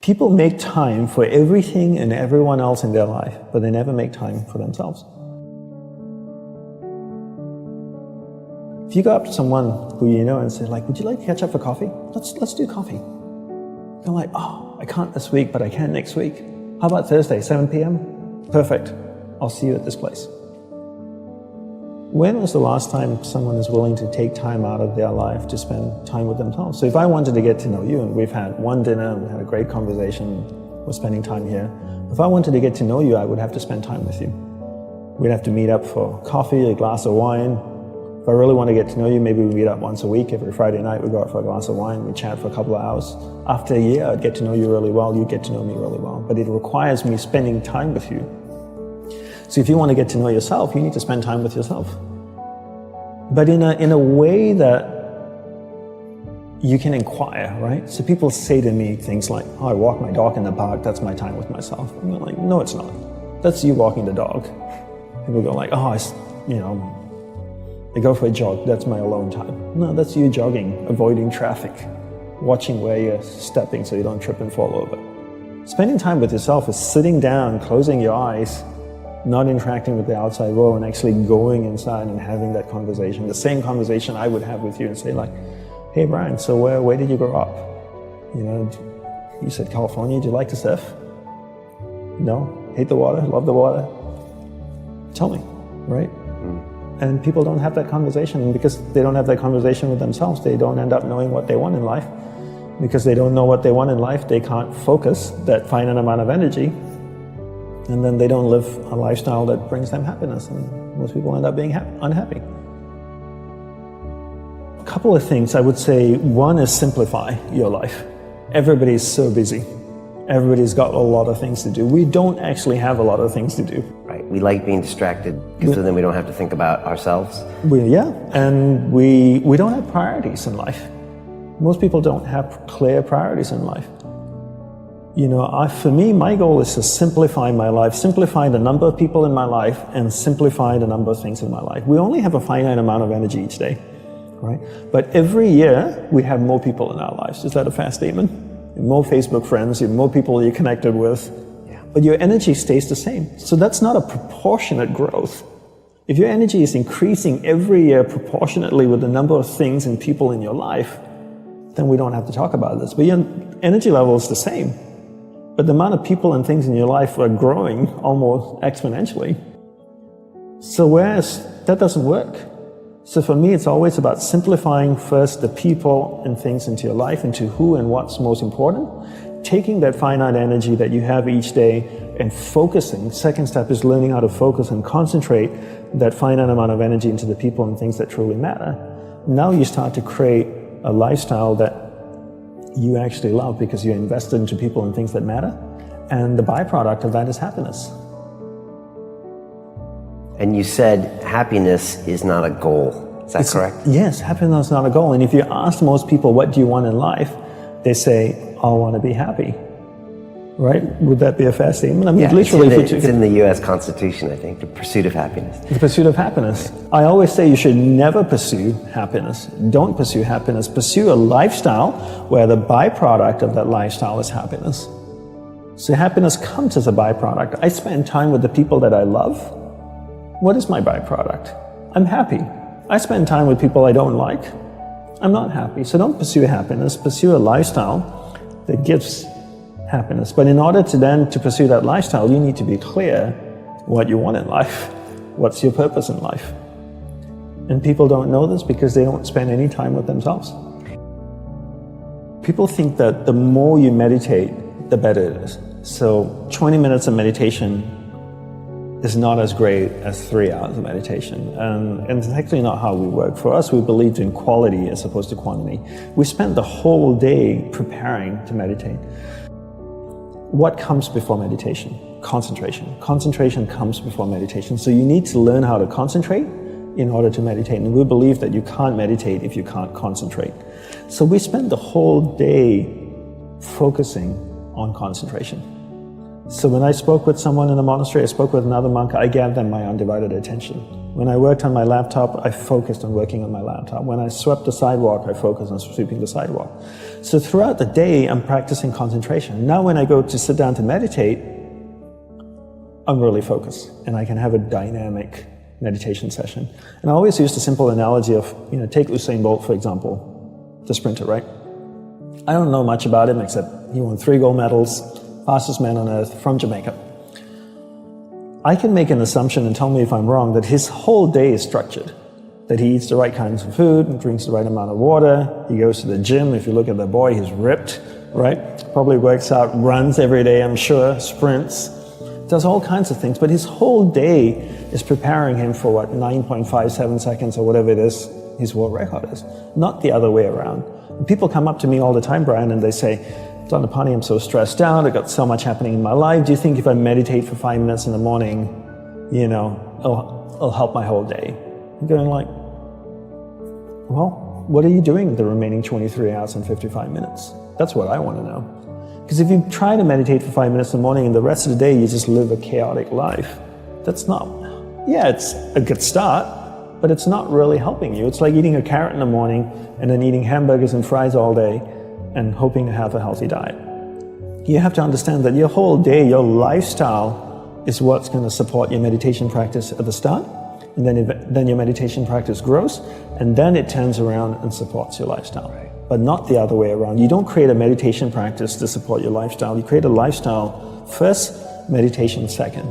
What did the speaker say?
People make time for everything and everyone else in their life, but they never make time for themselves. If you go up to someone who you know and say, like, would you like to catch up for coffee? Let's do coffee. They're like, oh, I can't this week, but I can next week. How about Thursday, 7 p.m.? Perfect. I'll see you at this place. When was the last time someone is willing to take time out of their life to spend time with themselves? So if I wanted to get to know you, and we've had one dinner, and we had a great conversation, we're spending time here. If I wanted to get to know you, I would have to spend time with you. We'd have to meet up for coffee, a glass of wine. If I really want to get to know you, maybe we meet up once a week. Every Friday night, we go out for a glass of wine, we chat for a couple of hours. After a year, I'd get to know you really well, you get to know me really well. But it requires me spending time with you. So if you want to get to know yourself, you need to spend time with yourself. But in a way that you can inquire, right? So people say to me things like, oh, I walk my dog in the park, that's my time with myself. And I'm like, no, it's not. That's you walking the dog. People go like, oh, I go for a jog, that's my alone time. No, that's you jogging, avoiding traffic, watching where you're stepping so you don't trip and fall over. Spending time with yourself is sitting down, closing your eyes, not interacting with the outside world, and actually going inside and having that conversation. The same conversation I would have with you and say like, hey Brian, so where did you grow up? You know, you said California, do you like to surf? No? Hate the water? Love the water? Tell me, right? And people don't have that conversation, and because they don't have that conversation with themselves, they don't end up knowing what they want in life. Because they don't know what they want in life, they can't focus that finite amount of energy, and then they don't live a lifestyle that brings them happiness, and most people end up being unhappy. A couple of things I would say. One is simplify your life. Everybody's so busy. Everybody's got a lot of things to do. We don't actually have a lot of things to do. Right. We like being distracted because then we don't have to think about ourselves. And we don't have priorities in life. Most people don't have clear priorities in life. You know, for me, my goal is to simplify my life, simplify the number of people in my life, and simplify the number of things in my life. We only have a finite amount of energy each day, right? But every year, we have more people in our lives. Is that a fair statement? More Facebook friends, more people you're connected with, but your energy stays the same. So that's not a proportionate growth. If your energy is increasing every year proportionately with the number of things and people in your life, then we don't have to talk about this. But your energy level is the same. But the amount of people and things in your life are growing almost exponentially. So whereas that doesn't work. So for me, it's always about simplifying first the people and things into your life, into who and what's most important, taking that finite energy that you have each day and focusing. Second step is learning how to focus and concentrate that finite amount of energy into the people and things that truly matter. Now you start to create a lifestyle that you actually love because you're invested into people and things that matter. And the byproduct of that is happiness. And you said happiness is not a goal. Is that correct? Yes, happiness is not a goal. And if you ask most people, what do you want in life? They say, I want to be happy. Right? Would that be a fair statement? I mean, literally, it's in the U.S. Constitution, I think, the pursuit of happiness. The pursuit of happiness. I always say you should never pursue happiness. Don't pursue happiness. Pursue a lifestyle where the byproduct of that lifestyle is happiness. So happiness comes as a byproduct. I spend time with the people that I love. What is my byproduct? I'm happy. I spend time with people I don't like. I'm not happy. So don't pursue happiness. Pursue a lifestyle that gives happiness. But in order to pursue that lifestyle, you need to be clear what you want in life. What's your purpose in life? And people don't know this because they don't spend any time with themselves. People think that the more you meditate, the better it is. So 20 minutes of meditation is not as great as 3 hours of meditation. And it's actually not how we work. For us, we believed in quality as opposed to quantity. We spent the whole day preparing to meditate. What comes before meditation? Concentration. Concentration comes before meditation. So you need to learn how to concentrate in order to meditate. And we believe that you can't meditate if you can't concentrate. So we spend the whole day focusing on concentration. So when I spoke with someone in the monastery, I spoke with another monk, I gave them my undivided attention. When I worked on my laptop, I focused on working on my laptop. When I swept the sidewalk, I focused on sweeping the sidewalk. So throughout the day, I'm practicing concentration. Now when I go to sit down to meditate, I'm really focused, and I can have a dynamic meditation session. And I always use the simple analogy of, take Usain Bolt, for example, the sprinter, right? I don't know much about him except he won 3 gold medals, fastest man on earth from Jamaica. I can make an assumption, and tell me if I'm wrong, that his whole day is structured. That he eats the right kinds of food and drinks the right amount of water. He goes to the gym. If you look at the boy, he's ripped, right? Probably works out, runs every day, I'm sure, sprints, does all kinds of things. But his whole day is preparing him for 9.57 seconds or whatever it is his world record is. Not the other way around. And people come up to me all the time, Brian, and they say, Dhanapani, I'm so stressed out, I've got so much happening in my life. Do you think if I meditate for 5 minutes in the morning, it'll help my whole day? I'm going like, well, what are you doing the remaining 23 hours and 55 minutes? That's what I want to know. Because if you try to meditate for 5 minutes in the morning and the rest of the day you just live a chaotic life, that's not, it's a good start, but it's not really helping you. It's like eating a carrot in the morning and then eating hamburgers and fries all day and hoping to have a healthy diet. You have to understand that your whole day, your lifestyle is what's going to support your meditation practice at the start, and then your meditation practice grows, and then it turns around and supports your lifestyle. But not the other way around. You don't create a meditation practice to support your lifestyle. You create a lifestyle first, meditation second.